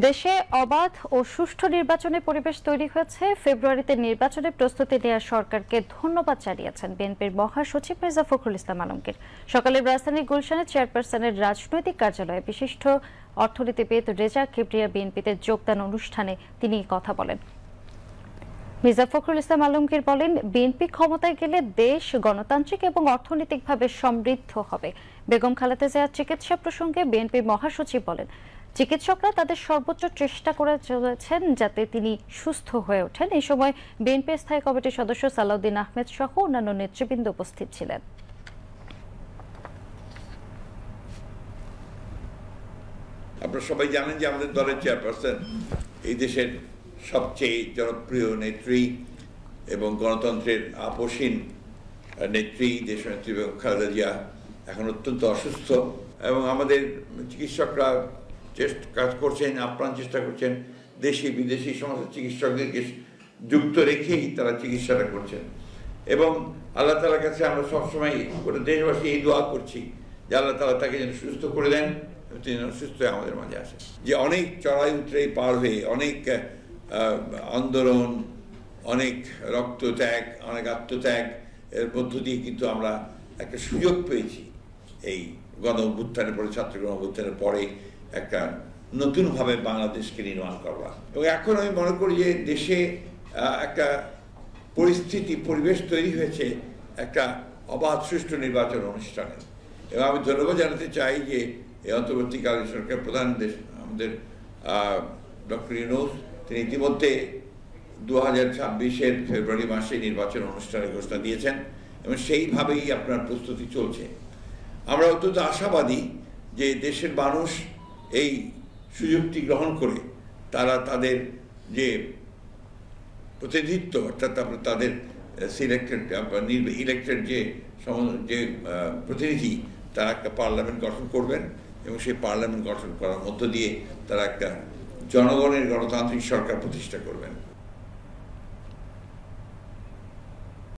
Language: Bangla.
দেশে অবাধ ও সুষ্ঠু নির্বাচনের পরিবেশ তৈরি হয়েছে। ফেব্রুয়ারিতে নির্বাচনের প্রস্তুতি নেওয়া সরকারকে ধন্যবাদ জানিয়েছেন বিএনপির মহাসচিব মির্জা ফখরুল ইসলাম আলমগীর। সকালে রাজধানীর গুলশানে চেয়ারপারসনের রাজনৈতিক কার্যালয়ে বিশিষ্ট অর্থনীতিবিদ রেজা কিবরিয়া বিএনপিতে যোগদান অনুষ্ঠানে তিনি কথা বলেন। মির্জা ফখরুল ইসলাম আলমগীর বলেন, বিএনপি ক্ষমতায় গেলে দেশ গণতান্ত্রিক এবং অর্থনৈতিকভাবে সমৃদ্ধ হবে। বেগম খালেদা জিয়ার চিকিৎসা প্রসঙ্গে বিএনপি মহাসচিব বলেন, চিকিৎসকরা তাদের সর্বোচ্চ চেষ্টা করে চলেছেন যাতে তিনি সুস্থ হয়ে ওঠেন। এই সময় বিএনপি স্থায়ী কমিটির সদস্য সালাউদ্দিন আহমেদ সহ অন্যান্য নেতৃবৃন্দ উপস্থিত ছিলেন। আপনারা সবাই জানেন যে আমাদের দলের চেয়ারপারসন এই দেশের সবচেয়ে জনপ্রিয় নেত্রী এবং গণতন্ত্রের আপসীন নেত্রী দেশনেত্রী বেগম খালেদা জিয়া এখন অত্যন্ত অসুস্থ এবং আমাদের চিকিৎসকরা কাজ করছেন, আপ্রাণ চেষ্টা করছেন। দেশি বিদেশি সমস্ত চিকিৎসকদেরকে যুক্ত রেখেই তারা চিকিৎসাটা করছেন এবং আল্লাহ তাআলার কাছে আমরা সবসময় গোটা দেশবাসী এই দোয়া করছি যে আল্লাহ তাআলা তাকে যেন সুস্থ করে দেন, তিনি সুস্থ হয়ে আমাদের মাঝে আসেন। যে অনেক চড়াই উতরাই পার হয়ে, অনেক আন্দোলন, অনেক রক্তত্যাগ, অনেক আত্মত্যাগ এর মধ্য দিয়ে কিন্তু আমরা একটা সুযোগ পেয়েছি এই গণ অভ্যুত্থানের পরে, ছাত্র গণ অভ্যুত্থানের পরে একটা নতুনভাবে বাংলাদেশকে নির্মাণ করবার। এবং এখন আমি মনে করি যে দেশে একটা পরিবেশ তৈরি হয়েছে একটা অবাধ সুষ্ঠু নির্বাচন অনুষ্ঠানের। এবং আমি ধন্যবাদ জানাতে চাই যে এই অন্তর্বর্তীকালীন সরকার প্রধান আমাদের ডক্টর ইউনূস, তিনি ইতিমধ্যে 2026-এর ফেব্রুয়ারি মাসে নির্বাচন অনুষ্ঠানের ঘোষণা দিয়েছেন এবং সেইভাবেই আপনার প্রস্তুতি চলছে। আমরা অত্যন্ত আশাবাদী যে দেশের মানুষ এই সুযোগটি গ্রহণ করে তারা তাদের যে প্রতিনিধিত্ব, অর্থাৎ তাদের ইলেক্টেড যে প্রতিনিধি, তারা একটা পার্লামেন্ট গঠন করবেন এবং সেই পার্লামেন্ট গঠন করার মধ্য দিয়ে তারা একটা জনগণের গণতান্ত্রিক সরকার প্রতিষ্ঠা করবেন।